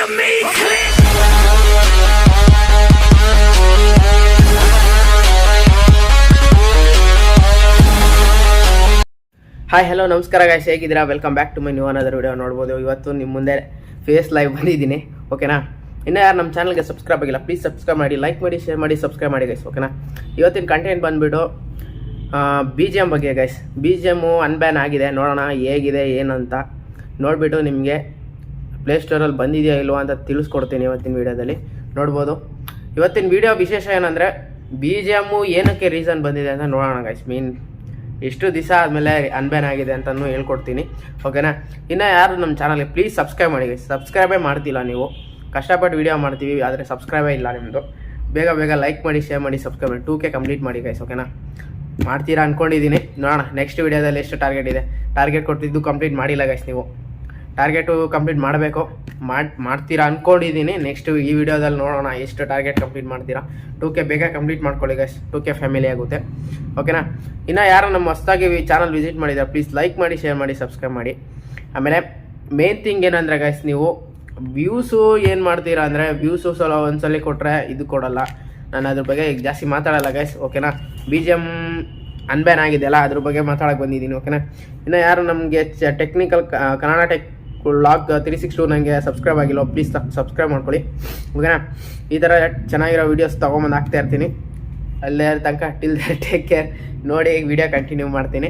Bgmi click. Hi hello ನಮಸ್ಕಾರ guys, ಹೇಗಿದ್ದೀರಾ? Welcome back to my new another video. ನೋಡ್ಬೋದು ಇವತ್ತು ನಿಮ್ಮ ಮುಂದೆ ಫೇಸ್ ಲೈವ್ ಬಂದಿದ್ದೀನಿ, ಓಕೆನಾ? ಇನ್ನೂ ಯಾರು ನಮ್ಮ ಚಾನಲ್ಗೆ ಸಬ್ಸ್ಕ್ರೈಬ್ ಆಗಿಲ್ಲ, ಪ್ಲೀಸ್ ಸಬ್ಸ್ಕ್ರೈಬ್ ಮಾಡಿ, ಲೈಕ್ ಮಾಡಿ, ಶೇರ್ ಮಾಡಿ, ಸಬ್ಸ್ಕ್ರೈಬ್ ಮಾಡಿ ಗೈಸ್, ಓಕೆನಾ? ಇವತ್ತಿನ ಕಂಟೆಂಟ್ ಬಂದುಬಿಟ್ಟು BGM ಬಗ್ಗೆ ಗೈಸ್. BGM ಅನ್ಬ್ಯಾನ್ ಆಗಿದೆ, ನೋಡೋಣ ಹೇಗಿದೆ ಏನಂತ ನೋಡಿಬಿಟ್ಟು ನಿಮಗೆ ಪ್ಲೇಸ್ಟೋರಲ್ಲಿ ಬಂದಿದೆಯಾ ಇಲ್ವಾ ಅಂತ ತಿಳಿಸ್ಕೊಡ್ತೀನಿ ಇವತ್ತಿನ ವೀಡಿಯೋದಲ್ಲಿ. ನೋಡ್ಬೋದು ಇವತ್ತಿನ ವೀಡಿಯೋ ವಿಶೇಷ ಏನಂದರೆ BGM ಏನಕ್ಕೆ ರೀಸನ್ ಬಂದಿದೆ ಅಂತ ನೋಡೋಣ ಗೈಸ್. ಇಷ್ಟು ದಿವಸ ಆದಮೇಲೆ ಅನ್ಬ್ಯಾನ್ ಆಗಿದೆ ಅಂತಲೂ ಹೇಳ್ಕೊಡ್ತೀನಿ, ಓಕೆನಾ? ಇನ್ನು ಯಾರು ನಮ್ಮ ಚಾನಲ್ಗೆ ಪ್ಲೀಸ್ ಸಬ್ಸ್ಕ್ರೈಬ್ ಮಾಡಿ ಗೈಸ್. ಸಬ್ಸ್ಕ್ರೈಬೇ ಮಾಡ್ತಿಲ್ಲ ನೀವು, ಕಷ್ಟಪಟ್ಟು ವೀಡಿಯೋ ಮಾಡ್ತೀವಿ ಆದರೆ ಸಬ್ಸ್ಕ್ರೈಬೇ ಇಲ್ಲ ನಿಮ್ಮದು. ಬೇಗ ಬೇಗ ಲೈಕ್ ಮಾಡಿ, ಶೇರ್ ಮಾಡಿ, ಸಬ್ಸ್ಕ್ರೈಬ್ ಮಾಡಿ. 2K ಕಂಪ್ಲೀಟ್ ಮಾಡಿ ಗೈಸ್, ಓಕೆನಾ? ಮಾಡ್ತೀರಾ ಅಂದ್ಕೊಂಡಿದ್ದೀನಿ. ನೋಡೋಣ ನೆಕ್ಸ್ಟ್ ವೀಡಿಯೋದಲ್ಲಿ ಎಷ್ಟು ಟಾರ್ಗೆಟ್ ಇದೆ. ಟಾರ್ಗೆಟ್ ಕೊಟ್ಟಿದ್ದು ಕಂಪ್ಲೀಟ್ ಮಾಡಿಲ್ಲ ಗೈಸ್. ನೀವು ಟಾರ್ಗೆಟು ಕಂಪ್ಲೀಟ್ ಮಾಡಬೇಕು, ಮಾಡ್ತೀರಾ ಅಂದ್ಕೊಂಡಿದ್ದೀನಿ. ನೆಕ್ಸ್ಟ್ ಈ ವಿಡಿಯೋದಲ್ಲಿ ನೋಡೋಣ ಎಷ್ಟು ಟಾರ್ಗೆಟ್ ಕಂಪ್ಲೀಟ್ ಮಾಡ್ತೀರಾ. 2K ಬೇಗ ಕಂಪ್ಲೀಟ್ ಮಾಡ್ಕೊಳ್ಳಿ ಗೈಸ್, 2K ಫ್ಯಾಮಿಲಿ ಆಗುತ್ತೆ, ಓಕೆನಾ? ಇನ್ನು ಯಾರು ನಮ್ಮ ಹೊಸದಾಗಿ ಚಾನಲ್ ವಿಸಿಟ್ ಮಾಡಿದ್ದಾರೆ ಪ್ಲೀಸ್ ಲೈಕ್ ಮಾಡಿ, ಶೇರ್ ಮಾಡಿ, ಸಬ್ಸ್ಕ್ರೈಬ್ ಮಾಡಿ. ಆಮೇಲೆ ಮೇನ್ ಥಿಂಗ್ ಏನಂದರೆ ಗೈಸ್, ನೀವು ವ್ಯೂಸು ಏನು ಮಾಡ್ತೀರಾ ಅಂದರೆ ವ್ಯೂಸು ಒಂದ್ಸಲ ಕೊಟ್ಟರೆ ಇದು ಕೊಡೋಲ್ಲ. ನಾನು ಅದ್ರ ಬಗ್ಗೆ ಜಾಸ್ತಿ ಮಾತಾಡೋಲ್ಲ ಗೈಸ್, ಓಕೆನಾ? BGM ಅನ್ಬ್ಯಾನ್ ಆಗಿದೆಯಲ್ಲ ಅದ್ರ ಬಗ್ಗೆ ಮಾತಾಡೋಕ್ಕೆ ಬಂದಿದ್ದೀನಿ, ಓಕೆನಾ? ಇನ್ನು ಯಾರು ನಮಗೆ ಟೆಕ್ನಿಕಲ್ ಕನ್ನಡ ಟೆಕ್ ವ್ಲಾಗ್ 362 ನನಗೆ ಸಬ್ಸ್ಕ್ರೈಬ್ ಆಗಿಲ್ಲ, ಪ್ಲೀಸ್ ಸಬ್ಸ್ಕ್ರೈಬ್ ಮಾಡ್ಕೊಳ್ಳಿ, ಓಕೆನಾ? ಈ ಥರ ಚೆನ್ನಾಗಿರೋ ವೀಡಿಯೋಸ್ ತೊಗೊಂಬಂದು ಹಾಕ್ತಾ ಇರ್ತೀನಿ. ಅಲ್ಲೇ ತನಕ ಟಿಲ್ ಟೇಕ್ ಕೇರ್. ನೋಡಿ ವಿಡಿಯೋ ಕಂಟಿನ್ಯೂ ಮಾಡ್ತೀನಿ.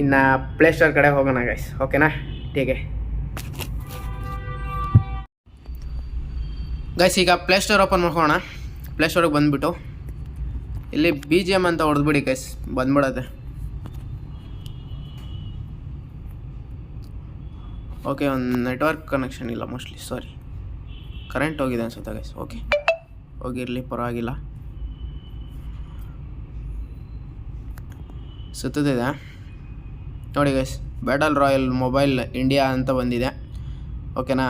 ಇನ್ನು ಪ್ಲೇಸ್ಟೋರ್ ಕಡೆ ಹೋಗೋಣ ಗೈಸ್, ಓಕೆನಾ? ಟೇಕೆ ಗೈಸ್. ಈಗ ಪ್ಲೇಸ್ಟೋರ್ ಓಪನ್ ಮಾಡ್ಕೋಣ. ಪ್ಲೇಸ್ಟೋರಿಗೆ ಬಂದುಬಿಟ್ಟು ಇಲ್ಲಿ BGM ಅಂತ ಹೊಡೆದ್ಬಿಡಿ ಗೈಸ್, ಬಂದ್ಬಿಡತ್ತೆ. ಓಕೆ, ಒಂದು ನೆಟ್ವರ್ಕ್ ಕನೆಕ್ಷನ್ ಇಲ್ಲ ಮೋಸ್ಟ್ಲಿ, ಸಾರಿ. ಕರೆಂಟ್ ಹೋಗಿದೆ ಅನ್ಸುತ್ತೆ ಗೈಸ್. ಓಕೆ, ಹೋಗಿರಲಿ, ಪರವಾಗಿಲ್ಲ. ಸುತ್ತಿದೆ ನೋಡಿ guys. Battle royal mobile India ಅಂತ ಬಂದಿದೆ, ಓಕೆನಾ?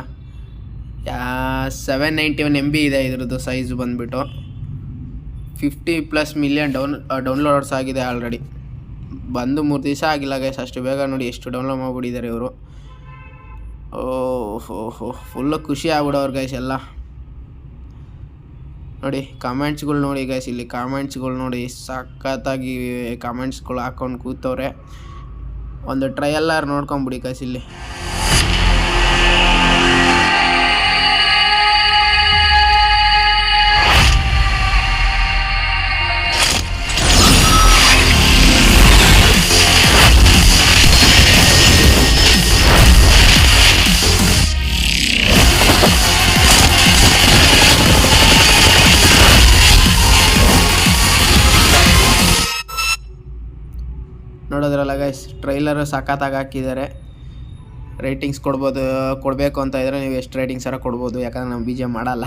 791 MB ಇದೆ ಇದ್ರದ್ದು ಸೈಜ್ ಬಂದುಬಿಟ್ಟು. 50+ ಮಿಲಿಯನ್ ಡೌನ್ಲೋಡ್ಸ್ ಆಗಿದೆ ಆಲ್ರೆಡಿ. ಬಂದು 3 ದಿವಸ ಆಗಿಲ್ಲ ಗೈಸ್, ಅಷ್ಟು ಬೇಗ ನೋಡಿ ಎಷ್ಟು ಡೌನ್ಲೋಡ್ ಮಾಡಿಬಿಟ್ಟಿದ್ದಾರೆ ಇವರು. ಓಹೋ, ಫುಲ್ಲು ಖುಷಿ ಆಗ್ಬಿಡೋರು ಗೈಸ್ ಎಲ್ಲ. ನೋಡಿ ಕಾಮೆಂಟ್ಸ್ಗಳು ನೋಡಿ ಗೈಸ್, ಇಲ್ಲಿ ಕಾಮೆಂಟ್ಸ್ಗಳು ನೋಡಿ, ಸಖತ್ತಾಗಿ ಕಾಮೆಂಟ್ಸ್ಗಳು ಹಾಕ್ಕೊಂಡು ಕೂತವ್ರೆ. ಒಂದು ಟ್ರಯಲ್ಲರ್ ನೋಡ್ಕೊಂಬಿಡಿ ಗೈಸ್ ಇಲ್ಲಿ. ನೋಡೋದ್ರಲ್ಲ ಗೈಸ್, ಟ್ರೈಲರು ಸಖತ್ತಾಗಿ ಹಾಕಿದ್ದಾರೆ. ರೇಟಿಂಗ್ಸ್ ಕೊಡಬೇಕು ಅಂತ ಇದ್ದರೆ ನೀವು ಎಷ್ಟು ರೇಟಿಂಗ್ಸ್ ಕೊಡ್ಬೋದು, ಯಾಕಂದರೆ ನಾವು BGM ಮಾಡಲ್ಲ.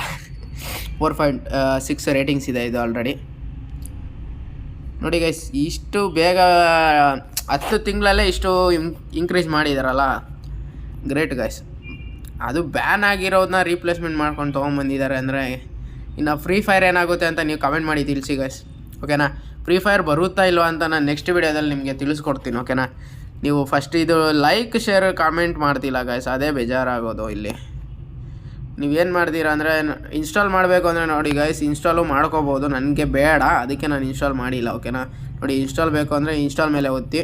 4.6 ರೇಟಿಂಗ್ಸ್ ಇದೆ ಇದು ಆಲ್ರೆಡಿ. ನೋಡಿ ಗೈಸ್, ಇಷ್ಟು ಬೇಗ 10 ತಿಂಗಳಲ್ಲೇ ಇಷ್ಟು ಇನ್ಕ್ರೀಸ್ ಮಾಡಿದಾರಲ್ಲ, ಗ್ರೇಟ್ ಗೈಸ್. ಅದು ಬ್ಯಾನ್ ಆಗಿರೋದನ್ನ ರೀಪ್ಲೇಸ್ಮೆಂಟ್ ಮಾಡ್ಕೊಂಡು ತೊಗೊಂಬಂದಿದ್ದಾರೆ ಅಂದರೆ. ಇನ್ನು ಫ್ರೀ ಫೈರ್ ಏನಾಗುತ್ತೆ ಅಂತ ನೀವು ಕಮೆಂಟ್ ಮಾಡಿ ತಿಳಿಸಿ ಗೈಸ್, ಓಕೆನಾ? ಫ್ರೀ ಫೈರ್ ಬರುತ್ತಾ ಇಲ್ವಾ ಅಂತ ನಾನು ನೆಕ್ಸ್ಟ್ ವೀಡಿಯೋದಲ್ಲಿ ನಿಮಗೆ ತಿಳಿಸ್ಕೊಡ್ತೀನಿ, ಓಕೆನಾ? ನೀವು ಫಸ್ಟ್ ಇದು ಲೈಕ್ ಶೇರ್ ಕಾಮೆಂಟ್ ಮಾಡ್ತಿಲ್ಲ ಗೈಸ್, ಅದೇ ಬೇಜಾರಾಗೋದು ಇಲ್ಲಿ. ನೀವೇನು ಮಾಡ್ತೀರಾ ಅಂದರೆ ಇನ್ಸ್ಟಾಲ್ ಮಾಡಬೇಕು ಅಂದರೆ ನೋಡಿ ಗೈಸ್, ಇನ್ಸ್ಟಾಲು ಮಾಡ್ಕೋಬೋದು. ನನಗೆ ಬೇಡ, ಅದಕ್ಕೆ ನಾನು ಇನ್ಸ್ಟಾಲ್ ಮಾಡಿಲ್ಲ, ಓಕೆನಾ? ನೋಡಿ ಇನ್ಸ್ಟಾಲ್ ಬೇಕು ಅಂದರೆ ಇನ್ಸ್ಟಾಲ್ ಮೇಲೆ ಒತ್ತಿ.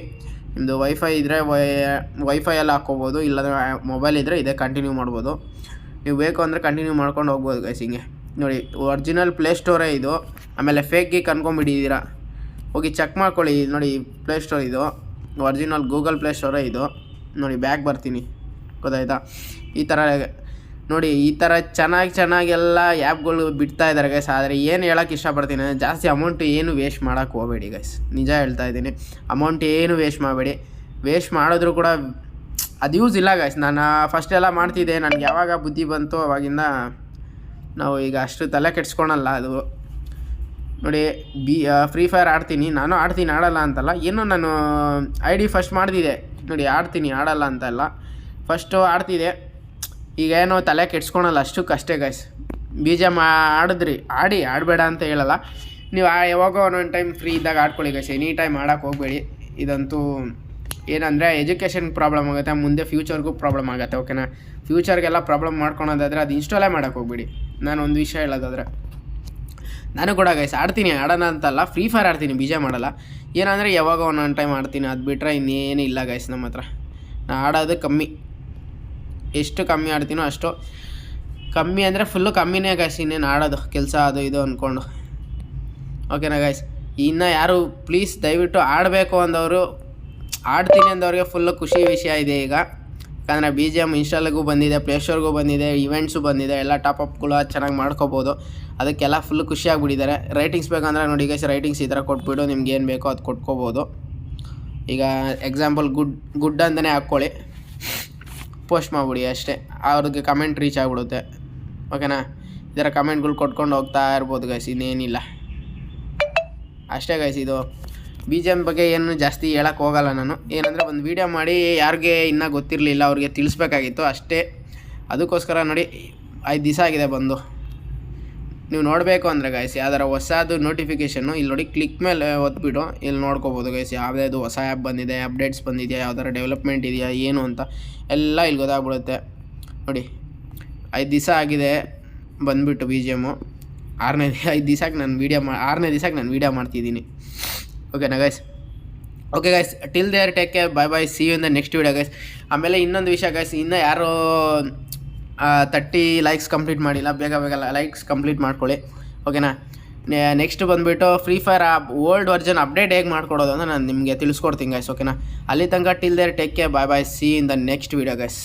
ನಿಮ್ಮದು ವೈಫೈ ಇದ್ದರೆ ವೈಫೈಯಲ್ಲಿ ಹಾಕ್ಕೋಬೋದು, ಇಲ್ಲಾಂದರೆ ಮೊಬೈಲ್ ಇದ್ದರೆ ಇದೇ ಕಂಟಿನ್ಯೂ ಮಾಡ್ಬೋದು. ನೀವು ಬೇಕು ಅಂದರೆ ಕಂಟಿನ್ಯೂ ಮಾಡ್ಕೊಂಡು ಹೋಗ್ಬೋದು ಗೈಸ್. ಹಿಂಗೆ ನೋಡಿ, ಒರಿಜಿನಲ್ ಪ್ಲೇಸ್ಟೋರೇ ಇದು. ಆಮೇಲೆ ಫೇಕ್ಗೆ ಕನ್ಕೊಂಬಿಟ್ಟಿದ್ದೀರಾ, ಹೋಗಿ ಚೆಕ್ ಮಾಡ್ಕೊಳ್ಳಿ. ನೋಡಿ ಪ್ಲೇಸ್ಟೋರ್ ಇದು, ಒರಿಜಿನಲ್ ಗೂಗಲ್ ಪ್ಲೇಸ್ಟೋರೇ ಇದು. ನೋಡಿ ಬ್ಯಾಕ್ ಬರ್ತೀನಿ, ಗೊತ್ತಾಯ್ತಾ? ಈ ಥರ ನೋಡಿ, ಈ ಥರ ಚೆನ್ನಾಗೆಲ್ಲ ಆ್ಯಪ್ಗಳು ಬಿಡ್ತಾ ಇದ್ದಾರೆ ಗೈಸ್. ಆದರೆ ಏನು ಹೇಳೋಕ್ಕೆ ಇಷ್ಟಪಡ್ತೀನಿ, ಜಾಸ್ತಿ ಅಮೌಂಟ್ ಏನು ವೇಸ್ಟ್ ಮಾಡೋಕ್ಕೆ ಹೋಗಬೇಡಿ ಗೈಸ್, ನಿಜ ಹೇಳ್ತಾ ಇದ್ದೀನಿ. ಅಮೌಂಟ್ ಏನು ವೇಸ್ಟ್ ಮಾಡಬೇಡಿ. ವೇಸ್ಟ್ ಮಾಡಿದ್ರೂ ಕೂಡ ಅದು ಯೂಸ್ ಇಲ್ಲ ಗೈಸ್. ನಾನು ಫಸ್ಟೆಲ್ಲ ಮಾಡ್ತಿದ್ದೆ, ನನಗೆ ಯಾವಾಗ ಬುದ್ಧಿ ಬಂತು ಅವಾಗಿಂದ ನಾವು ಈಗ ಅಷ್ಟು ತಲೆ ಕೆಡ್ಸ್ಕೊಳಲ್ಲ. ಅದು ನೋಡಿ ಫ್ರೀ ಫೈರ್ ಆಡ್ತೀನಿ, ನಾನು ಆಡಲ್ಲ ಅಂತಲ್ಲ, ಏನೋ ನಾನು ID ಫಸ್ಟ್ ಮಾಡ್ತಿದ್ದೆ ನೋಡಿ, ಆಡಲ್ಲ ಅಂತಲ್ಲ, ಫಸ್ಟು ಆಡ್ತಿದ್ದೆ. ಈಗ ಏನೋ ತಲೆ ಕೆಡ್ಸ್ಕೊಳಲ್ಲ, ಅಷ್ಟೇ ಗೈಸ್. BGM ಆಡಬೇಡ ಅಂತ ಹೇಳಲ್ಲ, ನೀವು ಯಾವಾಗೋ ಒಂದೊಂದು ಟೈಮ್ ಫ್ರೀ ಇದ್ದಾಗ ಆಡ್ಕೊಳ್ಳಿ ಗೈಸ್. ಎನಿ ಟೈಮ್ ಆಡೋಕ್ಕೆ ಹೋಗಬೇಡಿ, ಇದಂತೂ ಏನಂದರೆ ಎಜುಕೇಷನ್ಗೆ ಪ್ರಾಬ್ಲಮ್ ಆಗುತ್ತೆ, ಮುಂದೆ ಫ್ಯೂಚರ್ಗೂ ಪ್ರಾಬ್ಲಮ್ ಆಗುತ್ತೆ. ಓಕೆನಾ, ಫ್ಯೂಚರ್ಗೆಲ್ಲ ಪ್ರಾಬ್ಲಮ್ ಮಾಡ್ಕೊಳೋದಾದರೆ ಅದು ಇನ್ಸ್ಟಾಲೇ ಮಾಡೋಕ್ಕೆ ಹೋಗ್ಬಿಡಿ. ನಾನು ಒಂದು ವಿಷಯ ಹೇಳೋದಾದರೆ, ನಾನು ಕೂಡ ಗೈಸ್ ಆಡ್ತೀನಿ, ಆಡೋಣ ಅಂತಲ್ಲ, ಫ್ರೀ ಫೈರ್ ಆಡ್ತೀನಿ, BGMI ಮಾಡಲ್ಲ. ಏನಂದರೆ ಯಾವಾಗ ಒಂದೊಂದು ಟೈಮ್ ಆಡ್ತೀನಿ, ಅದು ಬಿಟ್ಟರೆ ಇನ್ನೇನು ಇಲ್ಲ ಗೈಸ್ ನಮ್ಮ ಹತ್ರ. ನಾನು ಆಡೋದು ಕಮ್ಮಿ, ಎಷ್ಟು ಕಮ್ಮಿ ಆಡ್ತೀನೋ ಅಷ್ಟು ಕಮ್ಮಿ, ಅಂದರೆ ಫುಲ್ಲು ಕಮ್ಮಿನೇ ಗೈಸ್. ಇನ್ನೇನು ಆಡೋದು ಕೆಲಸ ಅದು ಇದು ಅಂದ್ಕೊಂಡು. ಓಕೆನಾ ಗೈಸ್, ಇನ್ನು ಯಾರು ಪ್ಲೀಸ್ ದಯವಿಟ್ಟು ಆಡಬೇಕು ಅಂದವರು, ಆಡ್ತೀನಿ ಅಂದವ್ರಿಗೆ ಫುಲ್ಲು ಖುಷಿ ವಿಷಯ ಇದೆ ಈಗ. ಯಾಕಂದರೆ BGMI ಇನ್ಸ್ಟಾಲ್ಗೂ ಬಂದಿದೆ, ಪ್ಲೇಸ್ಟೋರ್ಗೂ ಬಂದಿದೆ, ಇವೆಂಟ್ಸು ಬಂದಿದೆ, ಎಲ್ಲ ಟಾಪಪ್ಗಳು ಚೆನ್ನಾಗಿ ಮಾಡ್ಕೋಬೋದು. ಅದಕ್ಕೆಲ್ಲ ಫುಲ್ಲು ಖುಷಿಯಾಗಿಬಿಟ್ಟಿದ್ದಾರೆ. ರೈಟಿಂಗ್ಸ್ ಬೇಕಂದರೆ ನೋಡಿ ಗೈಸ್, ರೈಟಿಂಗ್ಸ್ ಈ ಥರ ಕೊಟ್ಬಿಟ್ಟು ನಿಮ್ಗೆ ಏನು ಬೇಕೋ ಅದು ಕೊಟ್ಕೋಬೋದು. ಈಗ ಎಕ್ಸಾಂಪಲ್ ಗುಡ್ ಅಂತಲೇ ಹಾಕ್ಕೊಳ್ಳಿ, ಪೋಸ್ಟ್ ಮಾಡಿಬಿಡಿ ಅಷ್ಟೇ, ಅವ್ರಿಗೆ ಕಮೆಂಟ್ ರೀಚ್ ಆಗಿಬಿಡುತ್ತೆ. ಓಕೆನಾ, ಈ ಥರ ಕಮೆಂಟ್ಗಳು ಕೊಟ್ಕೊಂಡು ಹೋಗ್ತಾ ಇರ್ಬೋದು ಗೈಸ್, ಇನ್ನೇನಿಲ್ಲ ಅಷ್ಟೇ ಗೈಸ್. ಇದು BGMI ಬಗ್ಗೆ ಏನು ಜಾಸ್ತಿ ಹೇಳೋಕ್ಕೆ ಹೋಗಲ್ಲ ನಾನು. ಏನಂದರೆ ಒಂದು ವೀಡಿಯೋ ಮಾಡಿ ಯಾರಿಗೆ ಇನ್ನೂ ಗೊತ್ತಿರಲಿಲ್ಲ ಅವ್ರಿಗೆ ತಿಳಿಸ್ಬೇಕಾಗಿತ್ತು ಅಷ್ಟೇ. ಅದಕ್ಕೋಸ್ಕರ ನೋಡಿ 5 ದಿವಸ ಆಗಿದೆ ಬಂದು. ನೀವು ನೋಡಬೇಕು ಅಂದರೆ ಗೈಸ್ ಯಾವ್ದಾರ ಹೊಸದು ನೋಟಿಫಿಕೇಷನ್ನು ಇಲ್ಲಿ ನೋಡಿ, ಕ್ಲಿಕ್ ಮೇಲೆ ಒತ್ಬಿಟ್ಟು ಇಲ್ಲಿ ನೋಡ್ಕೋಬೋದು ಗೈಸ್, ಯಾವುದಾದ್ರು ಹೊಸ ಆ್ಯಪ್ ಬಂದಿದೆ, ಅಪ್ಡೇಟ್ಸ್ ಬಂದಿದೆಯಾ, ಯಾವ್ದಾರ ಡೆವಲಪ್ಮೆಂಟ್ ಇದೆಯಾ ಏನು ಅಂತ ಎಲ್ಲ ಇಲ್ಲಿ ಗೊತ್ತಾಗ್ಬಿಡುತ್ತೆ. ನೋಡಿ 5 ದಿವಸ ಆಗಿದೆ ಬಂದುಬಿಟ್ಟು BGMI. 5 ದಿವಸಕ್ಕೆ ನಾನು ವೀಡಿಯೋ ಮಾಡ್ತಿದ್ದೀನಿ. ಓಕೆನಾ guys? Okay guys, till there take care, bye bye, see you in the next video guys. ಆಮೇಲೆ ಇನ್ನೊಂದು ವಿಷಯ ಗೈಸ್, ಇನ್ನೂ ಯಾರು 30 ಲೈಕ್ಸ್ ಕಂಪ್ಲೀಟ್ ಮಾಡಿಲ್ಲ, ಬೇಗ ಲೈಕ್ಸ್ ಕಂಪ್ಲೀಟ್ ಮಾಡ್ಕೊಳ್ಳಿ. ಓಕೆನಾ, ನೆಕ್ಸ್ಟ್ ಬಂದುಬಿಟ್ಟು free fire old version update ಹೇಗೆ ಮಾಡ್ಕೊಡೋದು ಅಂತ ನಾನು ನಿಮಗೆ ತಿಳಿಸ್ಕೊಡ್ತೀನಿ ಗೈಸ್. ಓಕೆನಾ, ಅಲ್ಲಿ ತನಕ till there take care, bye bye, see you in the next video guys.